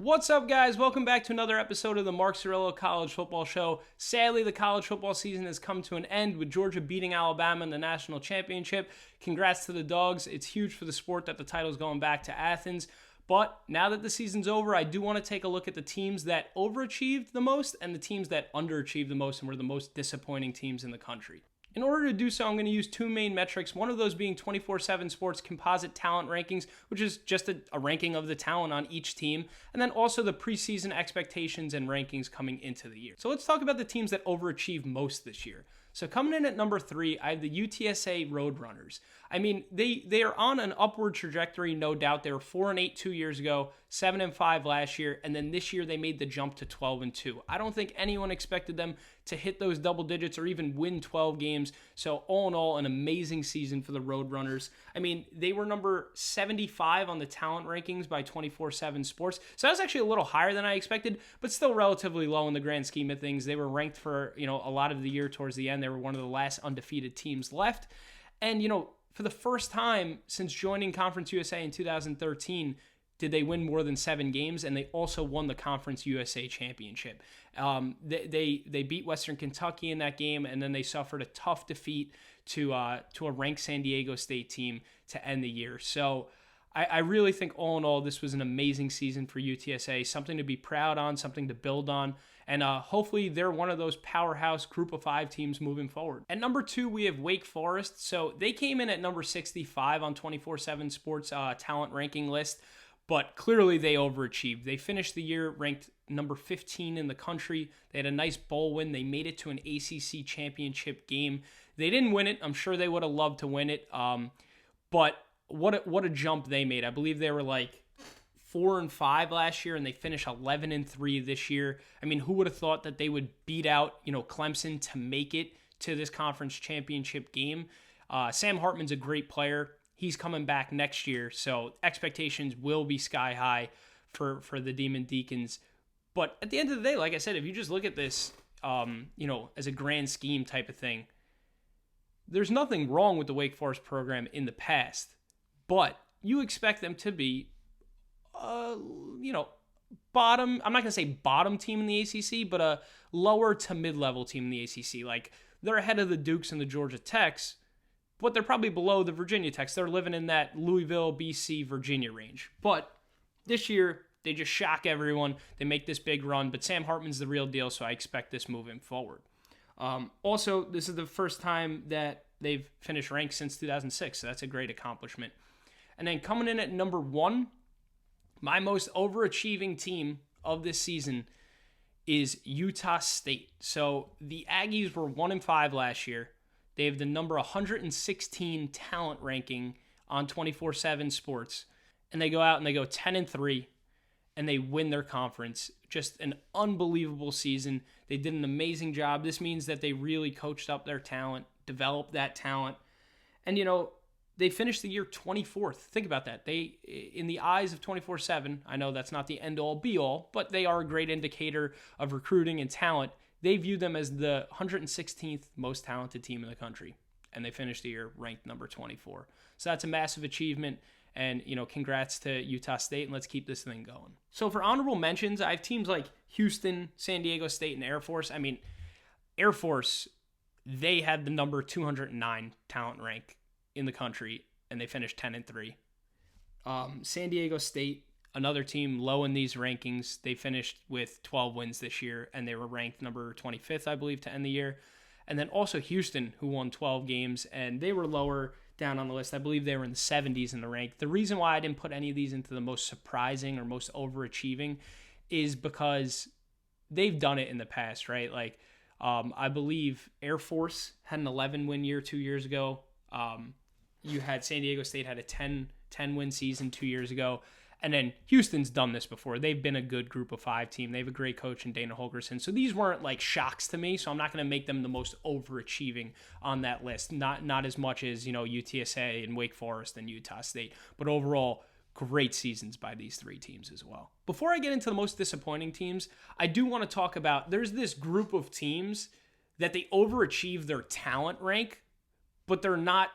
What's up, guys? Welcome back to another episode of the Mark Cirillo College Football Show. Sadly, the college football season has come to an end with Georgia beating Alabama in the national championship. Congrats to the Dogs. It's huge for the sport that the title's going back to Athens. But now that the season's over, I do want to take a look at the teams that overachieved the most and the teams that underachieved the most and were the most disappointing teams in the country. In order to do so, I'm going to use two main metrics, one of those being 24/7 Sports Composite Talent Rankings, which is just a ranking of the talent on each team, and then also the preseason expectations and rankings coming into the year. So let's talk about the teams that overachieved most this year. So coming in at number 3, I have the UTSA Roadrunners. I mean, they are on an upward trajectory, no doubt. They were 4-8 2 years ago, 7-5 last year, and then this year they made the jump to 12-2. I don't think anyone expected them to hit those double digits or even win 12 games. So all in all, an amazing season for the Roadrunners. I mean, they were number 75 on the talent rankings by 24/7 Sports. So that was actually a little higher than I expected, but still relatively low in the grand scheme of things. They were ranked for, a lot of the year towards the end. They were one of the last undefeated teams left. And, for the first time since joining Conference USA in 2013, did they win more than 7 games, and they also won the Conference USA championship. They beat Western Kentucky in that game, and then they suffered a tough defeat to a ranked San Diego State team to end the year. So I really think all in all, this was an amazing season for UTSA, something to be proud on, something to build on, and hopefully they're one of those powerhouse group of 5 teams moving forward. At number 2, we have Wake Forest. So they came in at number 65 on 24/7 Sports talent ranking list, but clearly they overachieved. They finished the year ranked number 15 in the country. They had a nice bowl win. They made it to an ACC championship game. They didn't win it. I'm sure they would have loved to win it, but what a jump they made. I believe they were like 4-5 last year, and they finished 11-3 this year. I mean, who would have thought that they would beat out, Clemson to make it to this conference championship game? Sam Hartman's a great player. He's coming back next year, so expectations will be sky high for the Demon Deacons. But at the end of the day, like I said, if you just look at this, as a grand scheme type of thing, there's nothing wrong with the Wake Forest program in the past. But you expect them to be, bottom. I'm not going to say bottom team in the ACC, but a lower to mid-level team in the ACC. Like, they're ahead of the Dukes and the Georgia Techs, but they're probably below the Virginia Techs. They're living in that Louisville, BC, Virginia range. But this year, they just shock everyone. They make this big run, but Sam Hartman's the real deal, so I expect this moving forward. Also, this is the first time that they've finished ranked since 2006, so that's a great accomplishment. And then coming in at number 1, my most overachieving team of this season is Utah State. So the Aggies were 1-5 last year. They have the number 116 talent ranking on 24/7 Sports. And they go out and they go 10-3, and they win their conference. Just an unbelievable season. They did an amazing job. This means that they really coached up their talent, developed that talent. And, they finished the year 24th. Think about that. They, in the eyes of 24/7, I know that's not the end-all, be-all, but they are a great indicator of recruiting and talent. They view them as the 116th most talented team in the country, and they finished the year ranked number 24. So that's a massive achievement, and, congrats to Utah State, and let's keep this thing going. So for honorable mentions, I have teams like Houston, San Diego State, and Air Force. I mean, Air Force, they had the number 209 talent rank in the country, and they finished 10-3. San Diego State, another team low in these rankings, they finished with 12 wins this year, and they were ranked number 25th, I believe, to end the year. And then also Houston, who won 12 games, and they were lower down on the list. I believe they were in the 70s in the rank. The reason why I didn't put any of these into the most surprising or most overachieving is because they've done it in the past, right? Like, I believe Air Force had an 11-win year 2 years ago. You had San Diego State had a 10-win season 2 years ago. And then Houston's done this before. They've been a good group of 5 team. They have a great coach in Dana Holgerson. So these weren't like shocks to me. So I'm not going to make them the most overachieving on that list. Not as much as, UTSA and Wake Forest and Utah State. But overall, great seasons by these 3 teams as well. Before I get into the most disappointing teams, I do want to talk about, there's this group of teams that they overachieve their talent rank, but they're not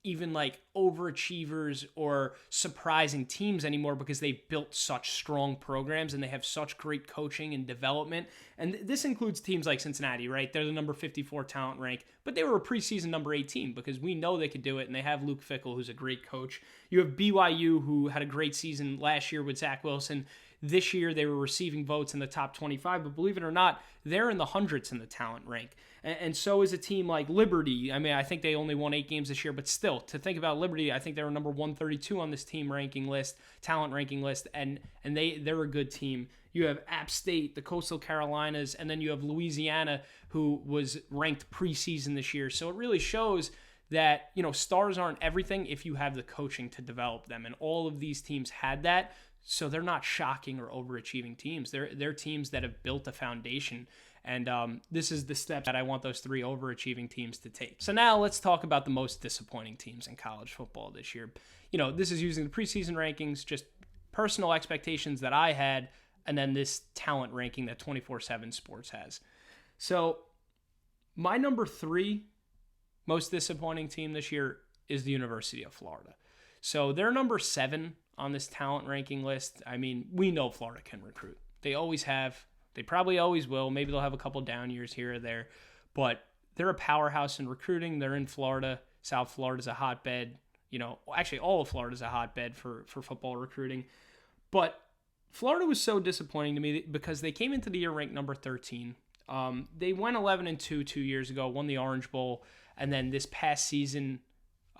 even like overachievers or surprising teams anymore because they've built such strong programs and they have such great coaching and development. And this includes teams like Cincinnati, right? They're the number 54 talent rank, but they were a preseason number 18 because we know they could do it, and they have Luke Fickell, who's a great coach. You have BYU, who had a great season last year with Zach Wilson. This year, they were receiving votes in the top 25, but believe it or not, they're in the hundreds in the talent rank. And so is a team like Liberty. I mean, I think they only won 8 games this year, but still, to think about Liberty, I think they were number 132 on this team ranking list, talent ranking list, and they're a good team. You have App State, the Coastal Carolinas, and then you have Louisiana, who was ranked preseason this year. So it really shows that, stars aren't everything if you have the coaching to develop them, and all of these teams had that. So they're not shocking or overachieving teams. They're teams that have built a foundation. And this is the step that I want those 3 overachieving teams to take. So now let's talk about the most disappointing teams in college football this year. This is using the preseason rankings, just personal expectations that I had, and then this talent ranking that 24/7 Sports has. So my number 3 most disappointing team this year is the University of Florida. So they're number 7 on this talent ranking list. I mean, we know Florida can recruit. They always have. They probably always will. Maybe they'll have a couple down years here or there. But they're a powerhouse in recruiting. They're in Florida. South Florida's a hotbed. Actually, all of Florida's a hotbed for football recruiting. But Florida was so disappointing to me because they came into the year ranked number 13. They went 11-2 2 years ago, won the Orange Bowl. And then this past season,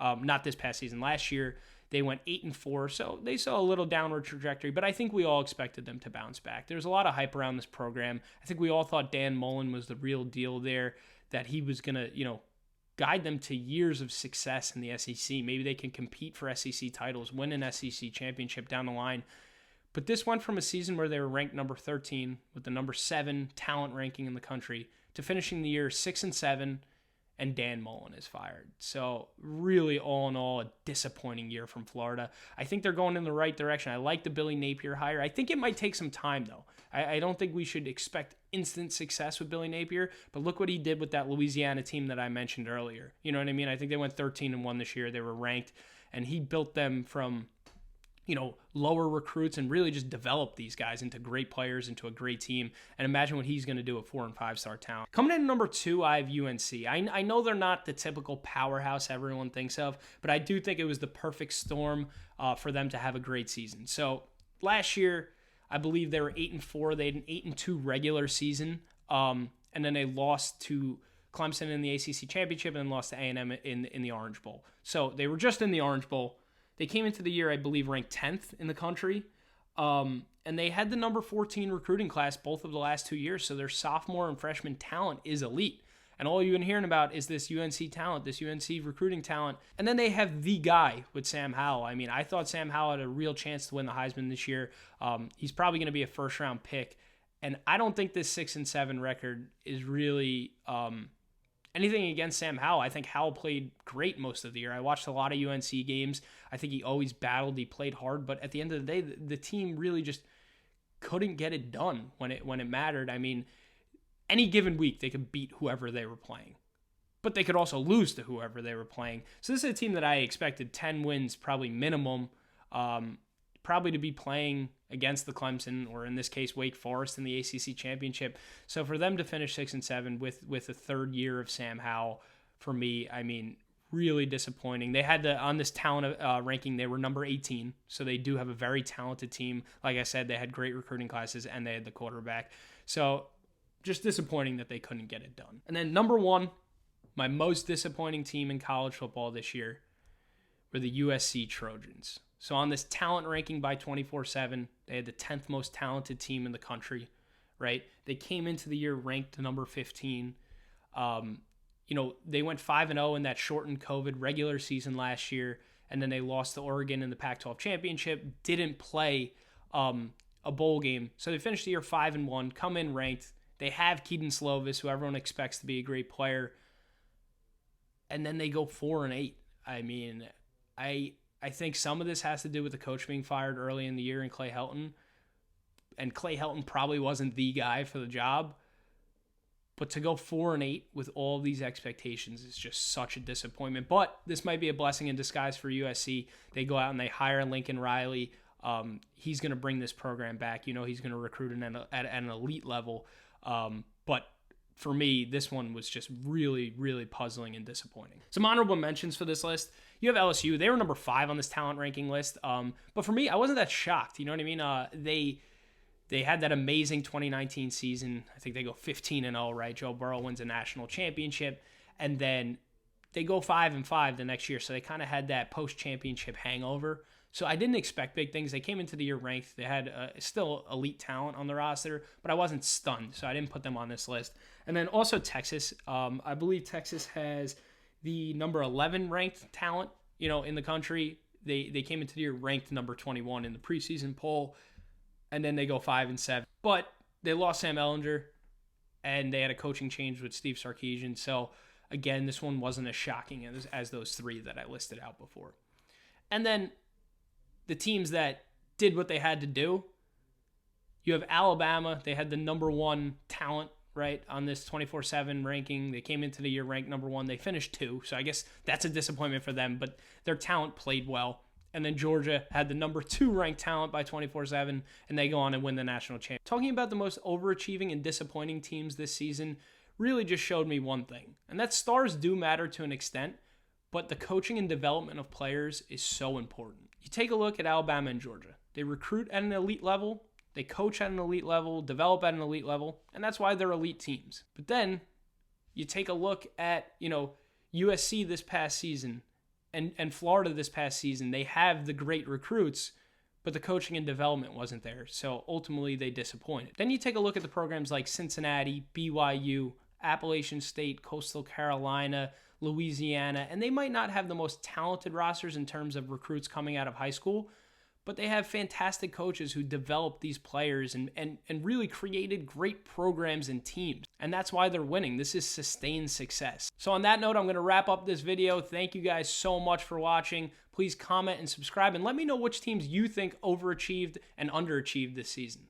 last year, they went 8-4, so they saw a little downward trajectory, but I think we all expected them to bounce back. There's a lot of hype around this program. I think we all thought Dan Mullen was the real deal there, that he was going to, guide them to years of success in the SEC. Maybe they can compete for SEC titles, win an SEC championship down the line. But this went from a season where they were ranked number 13 with the number 7 talent ranking in the country to finishing the year 6-7. And Dan Mullen is fired. So really, all in all, a disappointing year from Florida. I think they're going in the right direction. I like the Billy Napier hire. I think it might take some time, though. I don't think we should expect instant success with Billy Napier, but look what he did with that Louisiana team that I mentioned earlier. You know what I mean? I think they went 13-1 this year. They were ranked, and he built them from lower recruits and really just develop these guys into great players, into a great team. And imagine what he's going to do at 4- and 5-star talent. Coming in at number 2, I have UNC. I know they're not the typical powerhouse everyone thinks of, but I do think it was the perfect storm for them to have a great season. So last year, I believe they were 8-4. They had an 8-2 regular season, and then they lost to Clemson in the ACC championship and then lost to A&M in the Orange Bowl. So they were just in the Orange Bowl. They came into the year, I believe, ranked 10th in the country, and they had the number 14 recruiting class both of the last 2 years, so their sophomore and freshman talent is elite. And all you've been hearing about is this UNC talent, this UNC recruiting talent. And then they have the guy with Sam Howell. I mean, I thought Sam Howell had a real chance to win the Heisman this year. He's probably going to be a first-round pick, and I don't think this 6-7 record is really anything against Sam Howell. I think Howell played great most of the year. I watched a lot of UNC games. I think he always battled. He played hard. But at the end of the day, the team really just couldn't get it done when it mattered. I mean, any given week, they could beat whoever they were playing. But they could also lose to whoever they were playing. So this is a team that I expected 10 wins, probably minimum, probably to be playing against the Clemson, or in this case, Wake Forest in the ACC championship. So for them to finish 6-7 with a third year of Sam Howell, for me, I mean, really disappointing. They had on this talent ranking, they were number 18. So they do have a very talented team. Like I said, they had great recruiting classes and they had the quarterback. So just disappointing that they couldn't get it done. And then number 1, my most disappointing team in college football this year were the USC Trojans. So on this talent ranking by 24/7, they had the 10th most talented team in the country, right? They came into the year ranked number 15. They went 5-0 in that shortened COVID regular season last year, and then they lost to Oregon in the Pac-12 championship, didn't play a bowl game. So they finished the year 5-1, come in ranked. They have Keaton Slovis, who everyone expects to be a great player, and then they go 4-8. I mean, I think some of this has to do with the coach being fired early in the year and Clay Helton. And Clay Helton probably wasn't the guy for the job. But to go 4-8 with all these expectations is just such a disappointment. But this might be a blessing in disguise for USC. They go out and they hire Lincoln Riley. He's going to bring this program back. You know, he's going to recruit at an elite level. But for me, this one was just really, really puzzling and disappointing. Some honorable mentions for this list. You have LSU. They were number 5 on this talent ranking list. But for me, I wasn't that shocked. You know what I mean? They had that amazing 2019 season. I think they go 15-0, right? Joe Burrow wins a national championship. And then they go 5-5 the next year. So they kind of had that post-championship hangover. So I didn't expect big things. They came into the year ranked. They had still elite talent on the roster, but I wasn't stunned. So I didn't put them on this list. And then also Texas. I believe Texas has the number 11 ranked talent, in the country. They came into the year ranked number 21 in the preseason poll. And then they go 5-7. But they lost Sam Ehlinger, and they had a coaching change with Steve Sarkisian. So, again, this one wasn't as shocking as those 3 that I listed out before. And then the teams that did what they had to do, you have Alabama. They had the number 1 talent, right, on this 24/7 ranking. They came into the year ranked number 1. They finished 2. So I guess that's a disappointment for them. But their talent played well. And then Georgia had the number 2 ranked talent by 24/7, and they go on and win the national championship. Talking about the most overachieving and disappointing teams this season really just showed me one thing, and that stars do matter to an extent, but the coaching and development of players is so important. You take a look at Alabama and Georgia. They recruit at an elite level, they coach at an elite level, develop at an elite level, and that's why they're elite teams. But then you take a look at, USC this past season, and Florida this past season. They have the great recruits, but the coaching and development wasn't there. So ultimately they disappointed. Then you take a look at the programs like Cincinnati, BYU, Appalachian State, Coastal Carolina, Louisiana, and they might not have the most talented rosters in terms of recruits coming out of high school, but they have fantastic coaches who developed these players and really created great programs and teams. And that's why they're winning. This is sustained success. So on that note, I'm going to wrap up this video. Thank you guys so much for watching. Please comment and subscribe and let me know which teams you think overachieved and underachieved this season.